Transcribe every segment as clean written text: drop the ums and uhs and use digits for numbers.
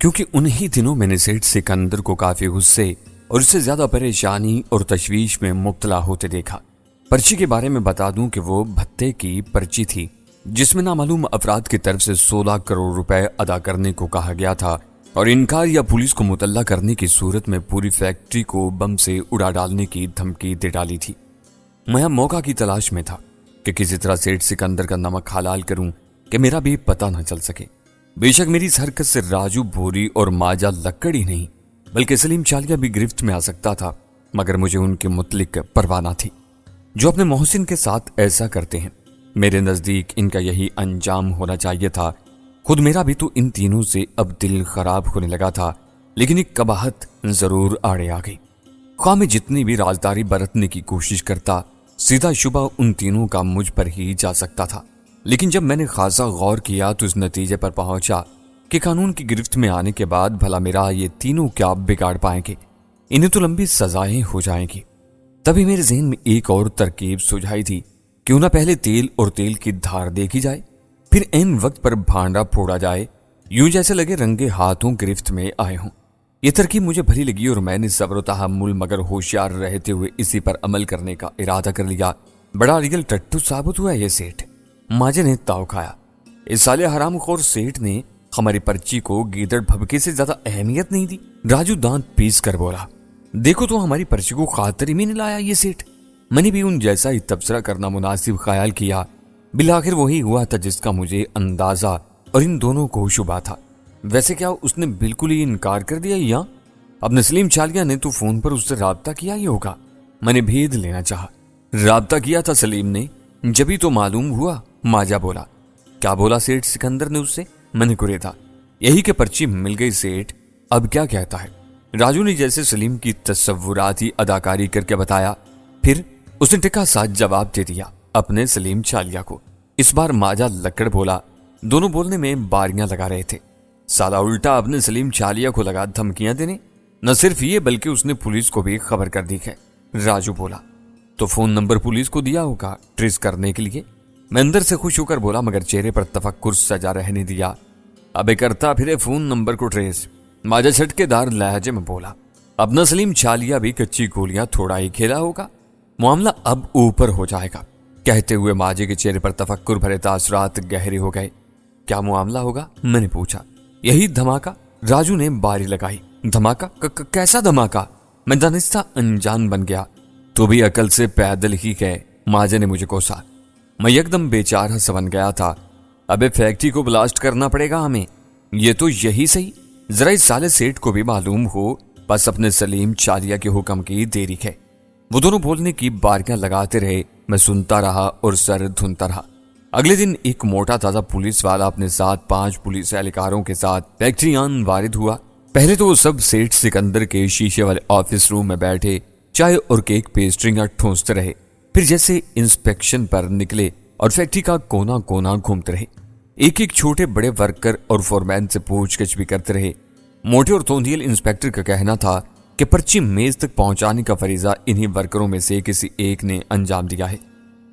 کیونکہ انہی دنوں میں نے سیٹھ سکندر کو کافی غصے اور اس سے زیادہ پریشانی اور تشویش میں مبتلا ہوتے دیکھا۔ پرچی کے بارے میں بتا دوں کہ وہ بھتے کی پرچی تھی جس میں نامعلوم افراد کی طرف سے 16 کروڑ روپے ادا کرنے کو کہا گیا تھا اور انکار یا پولیس کو مطلع کرنے کی صورت میں پوری فیکٹری کو بم سے اڑا ڈالنے کی دھمکی دے ڈالی تھی۔ میں موقع کی تلاش میں تھا کہ کسی طرح سیٹھ سکندر کا نمک حلال کروں کہ میرا بھی پتہ نہ چل سکے۔ بے شک میری اس حرکت سے راجو بھوری اور ماجا لکڑ ہی نہیں بلکہ سلیم چالیا بھی گرفت میں آ سکتا تھا، مگر مجھے ان کے متعلق پرواہ نہ تھی جو اپنے محسن کے ساتھ ایسا کرتے ہیں۔ میرے نزدیک ان کا یہی انجام ہونا چاہیے تھا۔ خود میرا بھی تو ان تینوں سے اب دل خراب ہونے لگا تھا، لیکن ایک قباحت ضرور آڑے آ گئی۔ خواہ میں جتنی بھی رازداری برتنے کی کوشش کرتا، سیدھا شبہ ان تینوں کا مجھ پر ہی جا سکتا تھا۔ لیکن جب میں نے خاصا غور کیا تو اس نتیجے پر پہنچا کہ قانون کی گرفت میں آنے کے بعد بھلا میرا یہ تینوں کیا بگاڑ پائیں گے، انہیں تو لمبی سزائیں ہو جائیں گی۔ تبھی میرے ذہن میں ایک اور ترکیب سجھائی تھی، کیوں نہ پہلے تیل اور تیل کی دھار دیکھی جائے، پھر عین وقت پر بھانڈا پھوڑا جائے، یوں جیسے لگے رنگے ہاتھوں گرفت میں آئے ہوں۔ یہ ترکیب مجھے بھلی لگی اور میں نے صبر و تحمل مگر ہوشیار رہتے ہوئے اسی پر عمل کرنے کا ارادہ کر لیا۔ بڑا ریگل ٹٹو ثابت ہوا یہ سیٹھ، ماجے نے تاؤ کھایا۔ اس سالے حرام خور سیٹھ نے ہماری پرچی کو گیدڑ بھبکے سے زیادہ اہمیت نہیں دی۔ راجو دانت پیس کر بولا، دیکھو تو ہماری پرچی کو خاطر میں نے لایا یہ سیٹھ۔ میں نے بھی ان جیسا ہی تبصرہ کرنا مناسب خیال کیا۔ بالآخر وہی ہوا تھا جس کا مجھے اندازہ اور ان دونوں کو شبہ تھا۔ ویسے کیا اس نے بالکل ہی انکار کر دیا یا اب سلیم چالیا نے تو فون پر اس سے رابطہ کیا ہی ہوگا؟ میں نے بھید لینا چاہا۔ رابطہ کیا تھا سلیم نے، جبھی تو معلوم ہوا۔ ماجا بولا، کیا بولا سیٹھ سکندر نے اس سے؟ میں نے گریدا، یہی کہ پرچی مل گئی سیٹھ، اب کیا کہتا ہے؟ راجو نے جیسے سلیم کی تصوراتی اداکاری کر کے بتایا، پھر اس نے ٹکا ساتھ جواب دے دیا اپنے سلیم چالیا کو۔ اس بار ماجا لکڑ بولا، دونوں بولنے میں باریاں لگا رہے تھے۔ سالہ الٹا اپنے سلیم چالیا کو لگا دھمکیاں دینے، نہ صرف یہ بلکہ اس نے پولیس کو بھی خبر کر دی ہے۔ راجو بولا، تو فون نمبر پولیس کو دیا ہوگا ٹریس کرنے کے لیے؟ میں اندر سے خوش ہو کر بولا مگر چہرے پر تفکر سجا رہنے دیا۔ ابے کرتا پھرے فون نمبر کو ٹریس، ماجا چھٹکے دار لہجے میں بولا۔ اپنا سلیم چالیا بھی کچی گولیاں تھوڑا ہی کھیلا ہوگا، معاملہ اب اوپر ہو جائے گا۔ کہتے ہوئے ماجے کے چہرے پر تفکر بھرے تاثرات گہرے ہو گئے۔ کیا معاملہ ہوگا؟ میں نے پوچھا۔ یہی دھماکہ، راجو نے باری لگائی۔ دھماکہ؟ کیسا دھماکہ؟ میں دانستہ انجان بن گیا۔ تو بھی عقل سے پیدل ہی گئے، ماجے نے مجھے کوسا۔ میں یکدم بیچارہ سا بن گیا تھا۔ ابے فیکٹری کو بلاسٹ کرنا پڑے گا ہمیں، یہ تو یہی صحیح، ذرا اس سالے سیٹ کو بھی معلوم ہو، بس اپنے سلیم چالیا کے حکم کی دیری ہے۔ وہ دونوں بولنے کی باریاں لگاتے رہے، میں سنتا رہا اور سر دھنتا رہا۔ اگلے دن ایک موٹا تازہ پولیس والا اپنے ساتھ 5 پولیس اہلکاروں کے ساتھ فیکٹری آن وارد ہوا۔ پہلے تو وہ سب سیٹھ سکندر کے شیشے والے آفس روم میں بیٹھے چائے اور کیک پیسٹریاں ٹھونستے رہے، پھر جیسے انسپیکشن پر نکلے اور فیکٹری کا کونا کونا گھومتے رہے۔ ایک ایک چھوٹے بڑے ورکر اور فورمین سے پوچھ گچھ بھی کرتے رہے۔ موٹے اور توندیل انسپیکٹر کا کہنا تھا کہ پرچی میز تک پہنچانے کا فریضہ انہی ورکروں میں سے کسی ایک نے انجام دیا ہے۔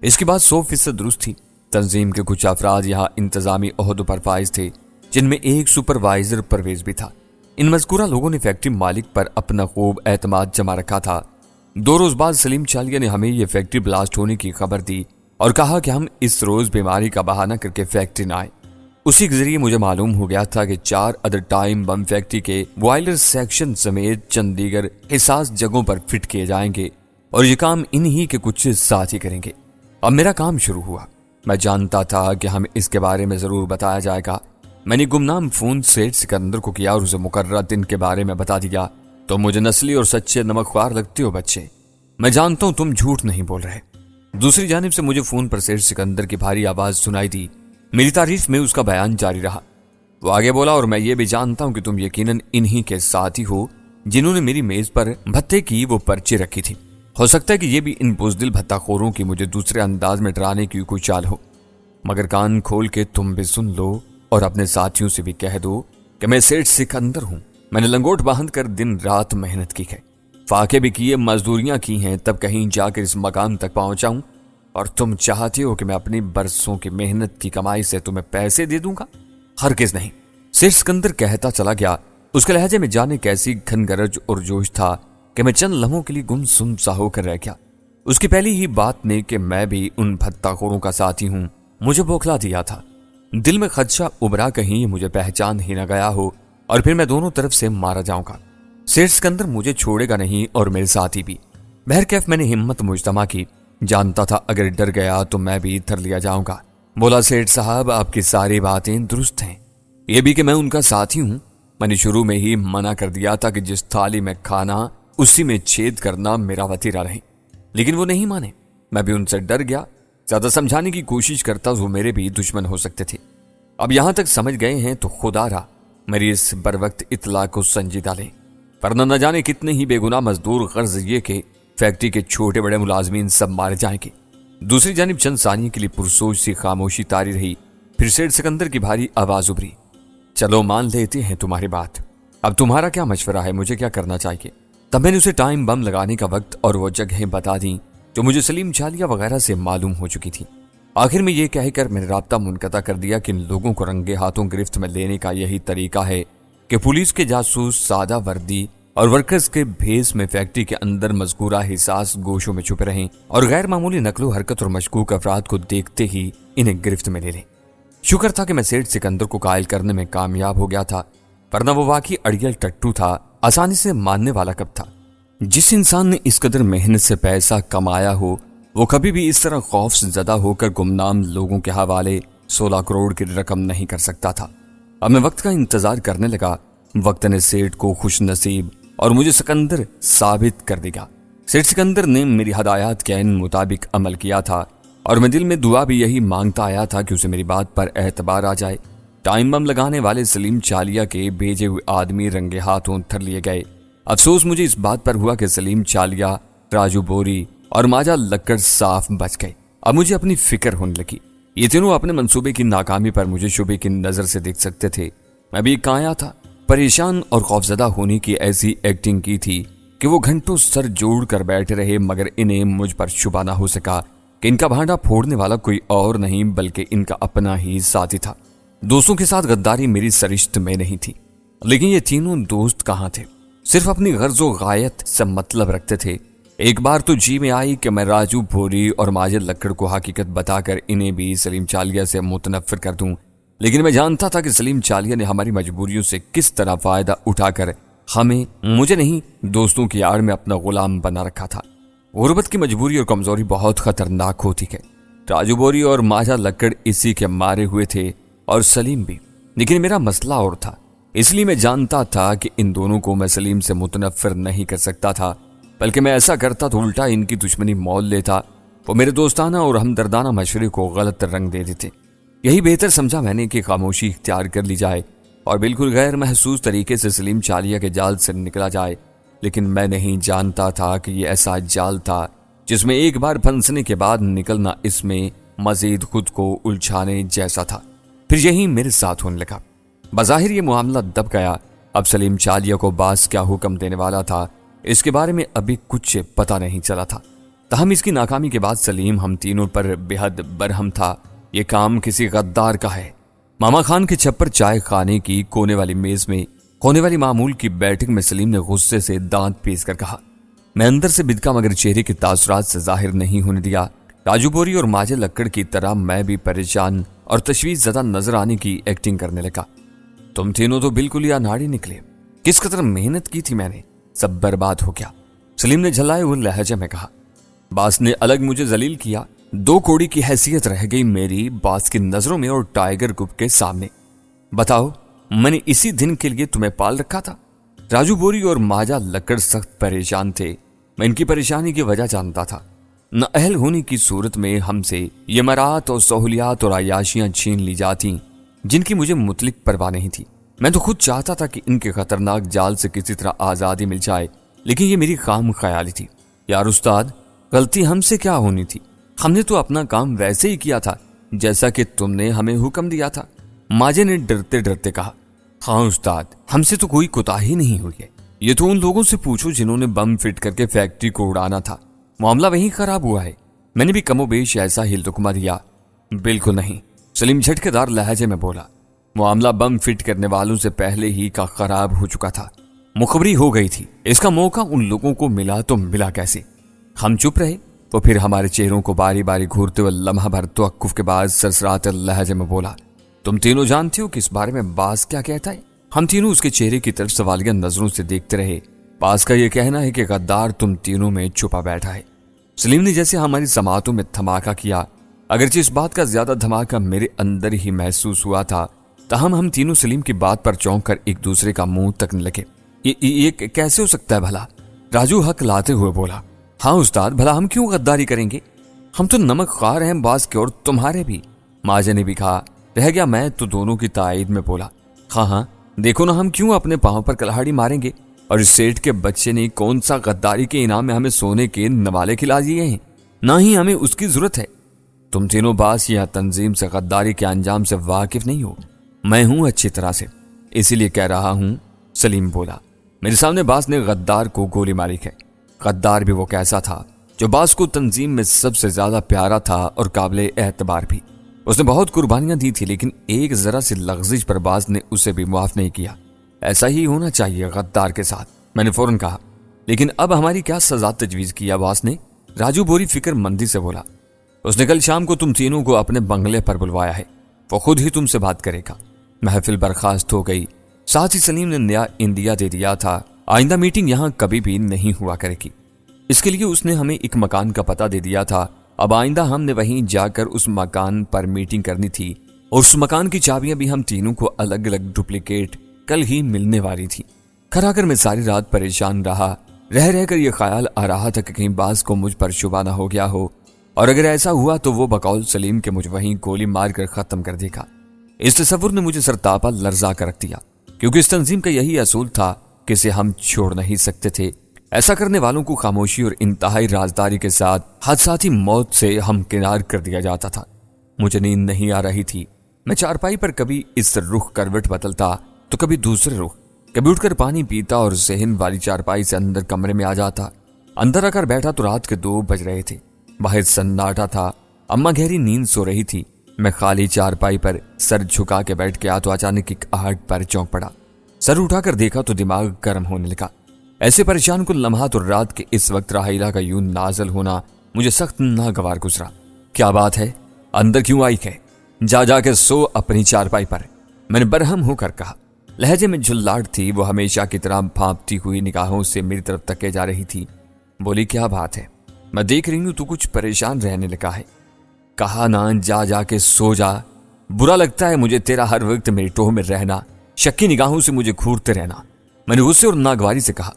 اس کی بات 100% درست تھی۔ تنظیم کے کچھ افراد یہاں انتظامی عہدوں پر فائز تھے، جن میں ایک سپروائزر پرویز بھی تھا۔ ان مذکورہ لوگوں نے فیکٹری مالک پر اپنا خوب اعتماد جما رکھا تھا۔ 2 روز بعد سلیم چالیا نے ہمیں یہ فیکٹری بلاسٹ ہونے کی خبر دی اور کہا کہ ہم اس روز بیماری کا بہانہ کر کے فیکٹری نہ آئے۔ اسی کے ذریعے مجھے معلوم ہو گیا تھا کہ 4 ادر ٹائم بم فیکٹری کے بوائلر سیکشن سمیت چند دیگر حساس جگہوں پر فٹ کیے جائیں گے اور یہ کام انہی کے کچھ ساتھی کریں گے۔ اب میرا کام شروع ہوا۔ میں جانتا تھا کہ ہم اس کے بارے میں ضرور بتایا جائے گا۔ میں نے گمنام فون سیٹھ سکندر کو کیا اور اسے مقررہ دن کے بارے میں بتا دیا۔ تو مجھے نسلی اور سچے نمک خوار لگتے ہو بچے، میں جانتا ہوں تم جھوٹ نہیں بول رہے۔ دوسری جانب سے مجھے فون پر سیٹھ سکندر کی بھاری آواز سنائی دی۔ میری تعریف میں اس کا بیان جاری رہا۔ وہ آگے بولا، اور میں یہ بھی جانتا ہوں کہ تم یقیناً انہی کے ساتھی ہو جنہوں نے میری میز پر بھتے کی وہ پرچی رکھی تھی۔ ہو سکتا ہے کہ یہ بھی ان بزدل بھتہ خوروں کی مجھے دوسرے انداز میں ڈرانے کی کوئی چال ہو، مگر کان کھول کے تم بھی سن لو اور اپنے ساتھیوں سے بھی کہہ دو کہ میں سیٹھ سکندر ہوں۔ میں نے لنگوٹ باندھ کر دن رات محنت کی ہے، فاقے بھی کیے، مزدوریاں کی ہیں، تب کہیں جا کر اس مقام تک پہنچا ہوں، اور تم چاہتے ہو کہ میں اپنی برسوں کی محنت کی کمائی سے تمہیں پیسے دے دوں گا؟ ہرگز نہیں۔ سیٹھ سکندر کہتا چلا گیا، اس کے لہجے میں جانے کیسی گھن گرج اور جوش تھا کہ میں چند لمحوں کے لیے گمسم سا ہو کر رہ گیا۔ اس کی پہلی ہی بات نے کہ میں بھی ان بھتہ خوروں کا ساتھی ہوں مجھے بوکھلا دیا تھا۔ دل میں خدشہ ابھرا کہیں یہ مجھے پہچان ہی نہ گیا ہو اور پھر میں دونوں طرف سے مارا جاؤں گا۔ سیٹھ سکندر مجھے چھوڑے گا نہیں اور میرے ساتھی بھی۔ بہرکیف میں نے ہمت مجتمع کی، جانتا تھا اگر ڈر گیا تو میں بھی تھر لیا جاؤں گا۔ بولا سیٹھ صاحب آپ کی ساری باتیں درست ہیں، یہ بھی کہ میں ان کا ساتھی ہوں۔ میں نے شروع میں ہی منع کر دیا تھا کہ جس تھالی میں کھانا اسی میں چھید کرنا میرا وتیرہ رہے، لیکن وہ نہیں مانے۔ میں بھی ان سے ڈر گیا، زیادہ سمجھانے کی کوشش کرتا تو وہ میرے بھی دشمن ہو سکتے تھے۔ اب یہاں تک سمجھ گئے ہیں تو خدا را میری اس بر وقت اطلاع کو سنجیدہ لیں، ورنہ نہ جانے کتنے ہی بے گناہ مزدور غرض یہ کہ فیکٹری کے چھوٹے بڑے ملازمین سب مارے جائیں گے۔ دوسری جانب چند ثانیے کے لیے پرسوچ سی خاموشی طاری رہی، پھر سیٹھ سکندر کی بھاری آواز ابھری، چلو مان لیتے ہیں تمہاری بات، اب تمہارا کیا مشورہ ہے، مجھے کیا کرنا چاہیے؟ تب میں نے اسے ٹائم بم لگانے کا وقت اور وہ جگہیں بتا دیں جو مجھے سلیم چالیا وغیرہ سے معلوم ہو چکی تھی۔ آخر میں یہ کہہ کر میں نے رابطہ منقطع کر دیا کہ ان لوگوں کو رنگے ہاتھوں گرفت میں لینے کا یہی طریقہ ہے کہ پولیس کے جاسوس سادہ وردی اور ورکرز کے بھیس میں فیکٹری کے اندر مذکورہ حساس گوشوں میں چھپے رہیں اور غیر معمولی نقل و حرکت اور مشکوک افراد کو دیکھتے ہی انہیں گرفت میں لے لیں۔ شکر تھا کہ میں سیٹھ سکندر کو قائل کرنے میں کامیاب ہو گیا تھا، ورنہ وہ واقعی اڑیل ٹٹو تھا، آسانی سے ماننے والا کب تھا۔ جس انسان نے اس قدر محنت سے پیسہ کمایا ہو وہ کبھی بھی اس طرح خوف زدہ ہو کر گمنام لوگوں کے حوالے 16 کروڑ کی رقم نہیں کر سکتا تھا۔ اب میں وقت کا انتظار کرنے لگا، وقت نے سیٹھ کو خوش نصیب اور مجھے سکندر ثابت کر دے گا۔ سیٹھ سکندر نے میری ہدایات کے عین مطابق عمل کیا تھا اور میں دل میں دعا بھی یہی مانگتا آیا تھا کہ اسے میری بات پر اعتبار آ جائے۔ ٹائم بم لگانے والے سلیم چالیا کے بھیجے ہوئے آدمی رنگے ہاتھوں تھر لیے گئے۔ افسوس مجھے اس بات پر ہوا کہ سلیم چالیا، راجو بوری اور ماجا لکڑ صاف بچ گئے۔ اب مجھے اپنی فکر ہونے لگی، یہ تینوں اپنے منصوبے کی ناکامی پر مجھے شبے کی نظر سے دیکھ سکتے تھے۔ میں بھی کایا تھا، پریشان اور خوفزدہ ہونے کی ایسی ایکٹنگ کی تھی کہ وہ گھنٹوں سر جوڑ کر بیٹھے رہے، مگر انہیں مجھ پر شبہ نہ ہو سکا کہ ان کا بھانڈا پھوڑنے والا کوئی اور نہیں بلکہ ان کا اپنا ہی ساتھی تھا۔ دوستوں کے ساتھ غداری میری سرشت میں نہیں تھی، لیکن یہ تینوں دوست کہاں تھے؟ صرف اپنی غرض و غایت سے مطلب رکھتے تھے۔ ایک بار تو جی میں آئی کہ میں راجو بھوری اور ماجد لکڑ کو حقیقت بتا کر انہیں بھی سلیم چالیا سے متنفر کر دوں، لیکن میں جانتا تھا کہ سلیم چالیا نے ہماری مجبوریوں سے کس طرح فائدہ اٹھا کر مجھے نہیں دوستوں کی آڑ میں اپنا غلام بنا رکھا تھا۔ غربت کی مجبوری اور کمزوری بہت خطرناک ہوتی ہے۔ راجو بوری اور ماجا لکڑ اسی کے مارے ہوئے تھے اور سلیم بھی، لیکن میرا مسئلہ اور تھا، اس لیے میں جانتا تھا کہ ان دونوں کو میں سلیم سے متنفر نہیں کر سکتا تھا، بلکہ میں ایسا کرتا تو الٹا ان کی دشمنی مول لیتا، وہ میرے دوستانہ اور ہمدردانہ مشورے کو غلط رنگ دے دیتے۔ یہی بہتر سمجھا میں نے کہ خاموشی اختیار کر لی جائے اور بالکل غیر محسوس طریقے سے سلیم چالیا کے جال سے نکلا جائے، لیکن میں نہیں جانتا تھا کہ یہ ایسا جال تھا جس میں ایک بار پھنسنے کے بعد نکلنا اس میں مزید خود کو الجھانے جیسا تھا۔ پھر یہی میرے ساتھ ہونے لگا۔ بظاہر یہ معاملہ دب گیا۔ اب سلیم چالیا کو باز کیا حکم دینے والا تھا اس کے بارے میں ابھی کچھ پتہ نہیں چلا تھا، تاہم اس کی ناکامی کے بعد سلیم ہم تینوں پر بے حد برہم تھا۔ یہ کام کسی غدار کا ہے۔ ماما خان کے چھپر چائے خانے کی کونے والی میز میں ہونے والی معمول کی بیٹھک میں سلیم نے غصے سے دانت پیس کر کہا۔ میں اندر سے بدکا مگر چہرے کے تاثرات سے ظاہر نہیں ہونے دیا۔ راجو بوری اور ماجے لکڑ کی طرح میں بھی پریشان اور تشویش زدہ نظر آنے کی ایکٹنگ کرنے لگا۔ تم تینوں تو بالکل ہی اناڑی نکلے، کس قدر محنت کی تھی میں نے، سب برباد ہو گیا۔ سلیم نے جھلائے ہوئے لہجے میں کہا۔ باس نے الگ مجھے ذلیل کیا، 2 کوڑی کی حیثیت رہ گئی میری باس کی نظروں میں اور ٹائیگر گروپ کے سامنے۔ بتاؤ میں نے اسی دن کے لیے تمہیں پال رکھا تھا؟ راجو بوری اور ماجا لکڑ سخت پریشان تھے۔ میں ان کی پریشانی کی وجہ جانتا تھا۔ نہ اہل ہونے کی صورت میں ہم سے یہ مرات اور سہولیات اور عیاشیاں چھین لی جاتی جن کی مجھے مطلق پرواہ نہیں تھی۔ میں تو خود چاہتا تھا کہ ان کے خطرناک جال سے کسی طرح آزادی مل جائے، لیکن یہ میری خام خیالی تھی۔ یار استاد، غلطی ہم سے کیا ہونی تھی؟ ہم نے تو اپنا کام ویسے ہی کیا تھا جیسا کہ تم نے ہمیں حکم دیا تھا۔ ماجے نے ڈرتے ڈرتے کہا۔ ہاں استاد، ہم سے تو کوئی کوتاہی نہیں ہوئی ہے۔ یہ تو ان لوگوں سے پوچھو جنہوں نے بم فٹ کر کے فیکٹری کو اڑانا تھا، معاملہ وہیں خراب ہوا ہے۔ میں نے بھی کم و بیش ایسا ہی لقمہ دیا۔ بالکل نہیں، سلیم جھٹکے دار لہجے میں بولا۔ معاملہ بم فٹ کرنے والوں سے پہلے ہی کا خراب ہو چکا تھا، مخبری ہو گئی تھی۔ اس کا موقع ان لوگوں کو ملا تو ملا کیسے؟ ہم چپ رہے تو پھر ہمارے چہروں کو باری باری گھورتے ہوئے لمحہ بھر توقف کے بعد سرسراتے لہجے میں بولا، تم تینوں جانتے ہو کہ اس بارے میں باز کیا کہتا ہے؟ ہم تینوں اس کے چہرے کی طرف سوالیہ نظروں سے دیکھتے رہے۔ باز کا یہ کہنا ہے کہ غدار تم تینوں میں چھپا بیٹھا ہے۔ سلیم نے جیسے ہماری سماعتوں میں دھماکہ کیا، اگرچہ اس بات کا زیادہ دھماکہ میرے اندر ہی محسوس ہوا تھا، تاہم ہم تینوں سلیم کی بات پر چونک کر ایک دوسرے کا منہ تکنے لگے۔ یہ کیسے ہو سکتا ہے بھلا؟ راجو حق لاتے ہوئے بولا۔ ہاں استاد، بھلا ہم کیوں غداری کریں گے؟ ہم تو نمک خوار ہیں باز کے، اور تمہارے بھی۔ ماجا نے بھی کہا۔ رہ گیا میں تو دونوں کی تائید میں بولا، ہاں دیکھو نا، ہم کیوں اپنے پاؤں پر کلہاڑی ماریں گے؟ اور اس سیٹ کے بچے نے کون سا غداری کے انعام میں ہمیں سونے کے نوالے کھلا دیے ہیں؟ نہ ہی ہمیں اس کی ضرورت ہے۔ تم تینوں باز یا تنظیم سے غداری کے انجام سے واقف نہیں ہو۔ میں ہوں اچھی طرح سے، اسی لیے کہہ رہا ہوں، سلیم بولا۔ میرے سامنے باز نے غدار کو گولی ماری ہے۔ غدار بھی وہ کیسا تھا جو باز کو تنظیم میں سب سے زیادہ پیارا تھا اور قابل اعتبار بھی۔ اس نے بہت قربانیاں دی تھی، لیکن ایک ذرا سی لغزش پر باز نے اسے بھی معاف نہیں کیا۔ ایسا ہی ہونا چاہیے غدار کے ساتھ، میں نے فوراً کہا۔ لیکن اب ہماری کیا سزا تجویز کیا باز نے؟ راجو بوری فکر مندی سے بولا۔ اس نے کل شام کو تم تینوں کو اپنے بنگلے پر بلوایا ہے، وہ خود ہی تم سے بات کرے گا۔ محفل برخاست ہو گئی، ساتھ ہی سلیم نے نیا اندیا دے دیا تھا، آئندہ میٹنگ یہاں کبھی بھی نہیں ہوا کرے گی۔ اس کے لیے اس نے ہمیں ایک مکان کا پتہ دے دیا تھا، اب آئندہ ہم نے وہیں جا کر اس مکان پر میٹنگ کرنی تھی، اور اس مکان کی چابیاں بھی ہم تینوں کو الگ الگ ڈپلیکیٹ کل ہی ملنے والی تھی۔ کھرا کر میں ساری رات پریشان رہا، رہ کر یہ خیال آ رہا تھا کہ کہیں باز کو مجھ پر شبہ نہ ہو گیا ہو، اور اگر ایسا ہوا تو وہ بقول سلیم کے مجھ وہیں گولی مار کر ختم کر دے گا۔ اس تصور نے مجھے سرتاپا لرزا کر رکھ دیا، کیونکہ اس تنظیم کا یہی اصول تھا کہ اسے ہم چھوڑ نہیں سکتے تھے۔ ایسا کرنے والوں کو خاموشی اور انتہائی رازداری کے ساتھ حادثاتی موت سے ہمکنار کر دیا جاتا تھا۔ مجھے نیند نہیں آ رہی تھی۔ میں چارپائی پر کبھی اس رخ کروٹ بدلتا تو کبھی دوسرے رخ، کبھی اٹھ کر پانی پیتا اور ذہن والی چارپائی سے اندر کمرے میں آ جاتا۔ اندر آ کر بیٹھا تو رات کے 2 بج رہے تھے، باہر سناٹا تھا، اماں گہری نیند سو رہی تھی۔ میں خالی چارپائی پر سر جھکا کے بیٹھ گیا تو اچانک ایک آہٹ پر چونک پڑا۔ سر اٹھا کر دیکھا تو دماغ گرم ہونے لگا۔ ایسے پریشان کن لمحات اور رات کے اس وقت راحیلہ کا یوں نازل ہونا مجھے سخت ناگوار گزرا۔ کیا بات ہے؟ اندر کیوں آئی ہے؟ جا کے سو اپنی چارپائی پر، میں نے برہم ہو کر کہا۔ لہجے میں جھلاٹ تھی، وہ ہمیشہ کی طرح بھانپتی ہوئی نگاہوں سے میری طرف تکے جا رہی تھی۔ بولی، کیا بات ہے؟ میں دیکھ رہی ہوں تو کچھ پریشان رہنے لگا ہے۔ کہا نا جا کے سو جا، برا لگتا ہے مجھے تیرا ہر وقت میری ٹوہ میں رہنا، شکی نگاہوں سے مجھے گھورتے رہنا، میں نے غصے اور ناگواری سے کہا۔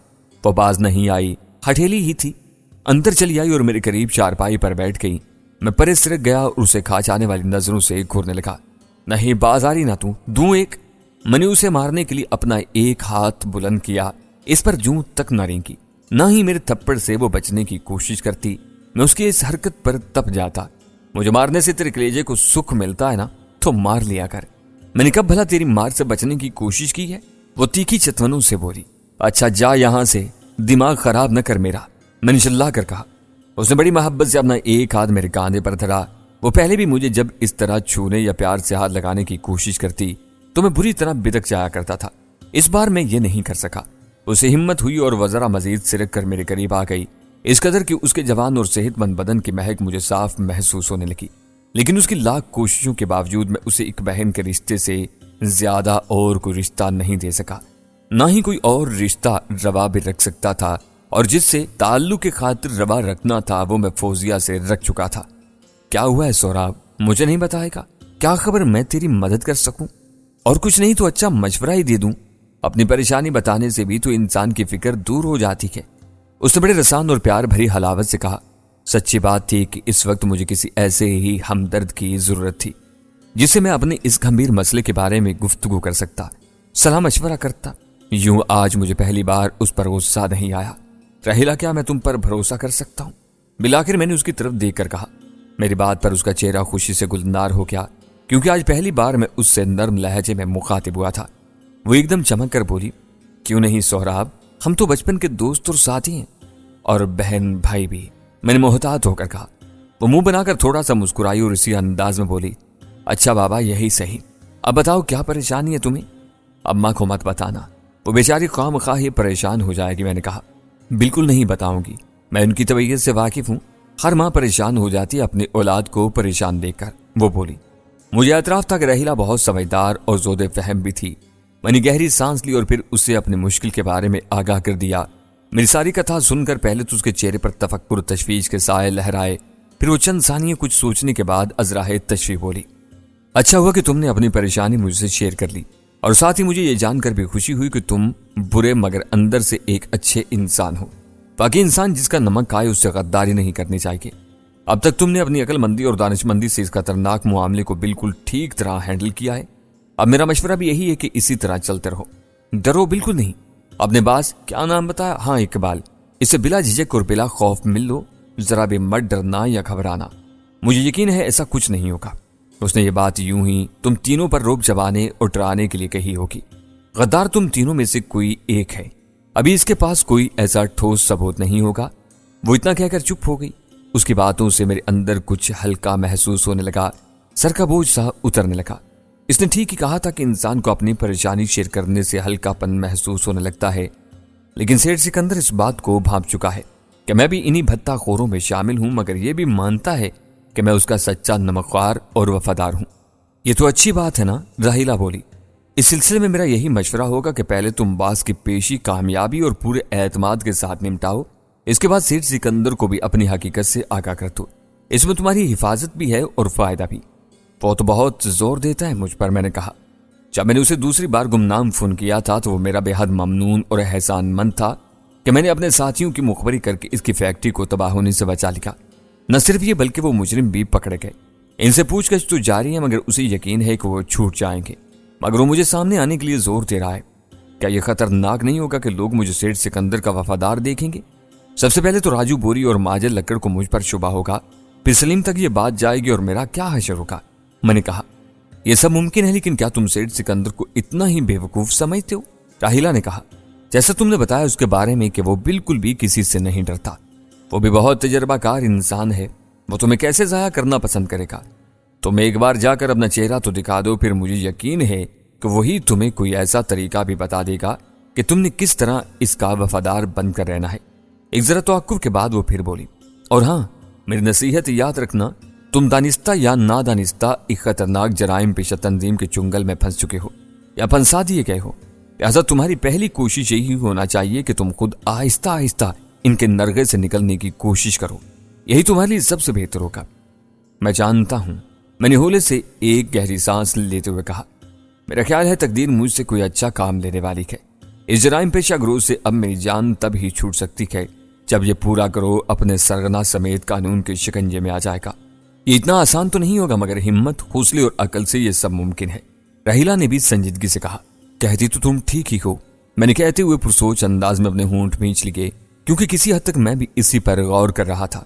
وہ باز نہیں آئی، ہٹھیلی ہی تھی، اندر چلی آئی اور میرے قریب چارپائی پر بیٹھ گئی۔ میں پرے سرک گیا اور اسے کھا جانے والی نظروں سے گھورنے لگا۔ نہیں باز آ رہی نہ تو دوں ایک؟ میں نے اسے مارنے کے لیے اپنا ایک ہاتھ بلند کیا، اس پر جوں تک نہ رینکی، نہ ہی میرے تھپڑ سے وہ بچنے کی کوشش کرتی۔ میں اس کی اس حرکت پر تپ جاتا۔ مجھے مارنے سے تیرے کلیجے کو سکھ ملتا ہے نا، تو مار لیا کر۔ میں نے کب بھلا تیری مار سے بچنے کی کوشش کی ہے؟ وہ تیکھی چتونوں سے بولی۔ اچھا جا یہاں سے، دماغ خراب نہ کر میرا، میں نے چلا کر کہا۔ اس نے بڑی محبت سے اپنا ایک ہاتھ میرے کاندھے پر دھرا۔ وہ پہلے بھی مجھے جب اس طرح چھونے یا پیار سے ہاتھ لگانے کی کوشش کرتی تو میں بری طرح بدک جایا کرتا تھا۔ اس بار میں یہ نہیں کر سکا۔ اسے ہمت ہوئی اور وہ ذرا مزید سرک کر میرے قریب آ گئی، اس قدر کہ اس کے جوان اور صحت مند بدن کی مہک مجھے صاف محسوس ہونے لگی۔ لیکن اس کی لاکھ کوششوں کے باوجود میں اسے ایک بہن کے رشتے سے زیادہ اور کوئی رشتہ نہیں دے سکا، نہ ہی کوئی اور رشتہ روا بھی رکھ سکتا تھا، اور جس سے تعلق کی خاطر روا رکھنا تھا وہ میں فوزیہ سے رکھ چکا تھا۔ کیا ہوا ہے سہراب؟ مجھے نہیں بتائے گا؟ کیا خبر میں تیری مدد کر سکوں؟ اور کچھ نہیں تو اچھا مشورہ ہی دے دوں۔ اپنی پریشانی بتانے سے بھی تو انسان کی فکر دور ہو جاتی ہے۔ اس نے بڑے رسان اور پیار بھری حلاوت سے کہا۔ سچی بات تھی کہ اس وقت مجھے کسی ایسے ہی ہمدرد کی ضرورت تھی جس سے میں اپنے اس گھمبیر مسئلے کے بارے میں گفتگو کر سکتا، صلاح مشورہ کرتا۔ یوں آج مجھے پہلی بار اس پر غصہ نہیں آیا۔ راحیلہ، کیا میں تم پر بھروسہ کر سکتا ہوں؟ بلاخر میں نے اس کی طرف دیکھ کر کہا۔ میری بات پر اس کا چہرہ خوشی سے گلنار ہو گیا، کیونکہ آج پہلی بار میں اس سے نرم لہجے میں مخاطب ہوا تھا۔ وہ ایک دم چمک کر بولی، کیوں نہیں سہراب، ہم تو بچپن کے دوست اور ساتھی ہیں، اور بہن بھائی بھی، میں نے محتاط ہو کر کہا۔ وہ منہ بنا کر تھوڑا سا مسکرائی اور اسی انداز میں بولی، اچھا بابا یہی صحیح، اب بتاؤ کیا پریشانی ہے تمہیں؟ اماں کو مت بتانا، وہ بیچاری خواہ مخواہ ہی پریشان ہو جائے گی، میں نے کہا۔ بالکل نہیں بتاؤں گی، میں ان کی طبیعت سے واقف ہوں، ہر ماں پریشان ہو جاتی ہے اپنی اولاد کو پریشان دیکھ کر، وہ بولی۔ مجھے اعتراف تھا کہ رحیلہ بہت سمجھدار اور زود فہم بھی تھی۔ میں نے گہری سانس لی اور پھر اسے اپنی مشکل کے بارے میں آگاہ کر دیا۔ میری ساری کتھا سن کر پہلے تو اس کے چہرے پر تفکر و تشویش کے سائے لہرائے، پھر وہ چند ثانیے کچھ سوچنے کے بعد ازراہ تشریح بولی۔ اچھا ہوا کہ تم نے اپنی پریشانی مجھ سے شیئر کر لی، اور ساتھ ہی مجھے یہ جان کر بھی خوشی ہوئی کہ تم برے مگر اندر سے ایک اچھے انسان ہو۔ باقی انسان جس کا نمک کھائے اس سے غداری نہیں کرنی چاہیے۔ اب تک تم نے اپنی عقل مندی اور دانش مندی سے اس خطرناک معاملے کو بالکل ٹھیک طرح ہینڈل کیا ہے۔ اب میرا مشورہ بھی یہی ہے کہ اسی طرح چلتے رہو، ڈرو بالکل نہیں۔ اپنے باس کیا نام بتایا؟ ہاں اقبال، اسے بلا جھجک اور بلا خوف مل لو، ذرا بھی مت ڈرنا یا گھبرانا، مجھے یقین ہے ایسا کچھ نہیں ہوگا۔ اس نے یہ بات یوں ہی تم تینوں پر روب جمانے اور ڈرانے کے لیے کہی ہوگی۔ غدار تم تینوں میں سے کوئی ایک ہے، ابھی اس کے پاس کوئی ایسا ٹھوس ثبوت نہیں ہوگا۔ وہ اتنا کہہ کر چپ ہو گئی۔ اس کی باتوں سے میرے اندر کچھ ہلکا محسوس ہونے لگا، سر کا بوجھ سا اترنے لگا۔ اس نے ٹھیک ہی کہا تھا کہ انسان کو اپنی پریشانی شیئر کرنے سے ہلکا پن محسوس ہونے لگتا ہے، لیکن سیٹھ سکندر اس بات کو بھانپ چکا ہے کہ میں بھی انہی بھتہ خوروں میں شامل ہوں، مگر یہ بھی مانتا ہے کہ میں اس کا سچا نمکخوار اور وفادار ہوں۔ یہ تو اچھی بات ہے نا، رحیلہ بولی۔ اس سلسلے میں میرا یہی مشورہ ہوگا کہ پہلے تم باس کی پیشی کامیابی اور پورے اعتماد کے ساتھ نمٹاؤ، اس کے بعد سیٹھ سکندر کو بھی اپنی حقیقت سے آگاہ کر دو، اس میں تمہاری حفاظت بھی ہے اور فائدہ بھی۔ وہ تو بہت زور دیتا ہے مجھ پر، میں نے کہا۔ جب میں نے اسے دوسری بار گمنام فون کیا تھا تو وہ میرا بے حد ممنون اور احسان مند تھا کہ میں نے اپنے ساتھیوں کی مخبری کر کے اس کی فیکٹری کو تباہ ہونے سے بچا لیا۔ نہ صرف یہ بلکہ وہ مجرم بھی پکڑے گئے۔ ان سے پوچھ گچھ تو جاری ہے، مگر اسے یقین ہے کہ وہ چھوٹ جائیں گے، مگر وہ مجھے سامنے آنے کے لیے زور دے رہا ہے۔ کیا یہ خطرناک نہیں ہوگا کہ لوگ مجھے سیٹھ سکندر کا وفادار دیکھیں گے؟ سب سے پہلے تو راجو بوری اور ماجد لکڑ کو مجھ پر شبہ ہوگا، پھر سلیم تک یہ بات جائے گی اور میرا کیا حشر ہوگا۔ میں نے کہا، یہ سب ممکن ہے، لیکن کیا تم سیٹھ سکندر کو اتنا ہی بے وقوف سمجھتے ہو؟ راہیلہ نے کہا، جیسا تم نے بتایا اس کے بارے میں کہ وہ بالکل بھی کسی سے نہیں ڈرتا، وہ بھی بہت تجربہ کار انسان ہے، وہ تمہیں کیسے ضائع کرنا پسند کرے گا؟ تم ایک بار جا کر اپنا چہرہ تو دکھا دو، پھر مجھے یقین ہے کہ وہی تمہیں کوئی ایسا طریقہ بھی بتا دے گا کہ تم نے کس طرح اس کا وفادار بن کر رہنا ہے۔ ایک ذرا توقف کے بعد وہ پھر بولی، اور ہاں میری نصیحت یاد رکھنا، تم دانستہ یا نادانستہ ایک خطرناک جرائم پیشہ تنظیم کے چنگل میں پھنس چکے ہو یا پھنسا دیے گئے ہو، لہذا تمہاری پہلی کوشش یہی ہونا چاہیے کہ تم خود آہستہ آہستہ ان کے نرغے سے نکلنے کی کوشش کرو، یہی تمہارے لیے سب سے بہتر ہوگا۔ میں جانتا ہوں، میں نے ہولے سے ایک گہری سانس لیتے ہوئے کہا، میرا خیال ہے تقدیر مجھ سے کوئی اچھا کام لینے والی ہے۔ اس جرائم پیشہ گروہ سے اب میری جان تب ہی چھوٹ سکتی ہے جب یہ پورا گروہ اپنے سرغنہ سمیت قانون کے شکنجے میں آ جائے گا۔ یہ اتنا آسان تو نہیں ہوگا، مگر ہمت، حوصلے اور عقل سے یہ سب ممکن ہے۔ رحیلہ نے بھی سنجیدگی سے کہا، کہتی تو تم ٹھیک ہی ہو، میں نے کہتے ہوئے پرسوچ انداز میں اپنے ہونٹ بھینچ لیے، کیونکہ کسی حد تک میں بھی اسی پر غور کر رہا تھا۔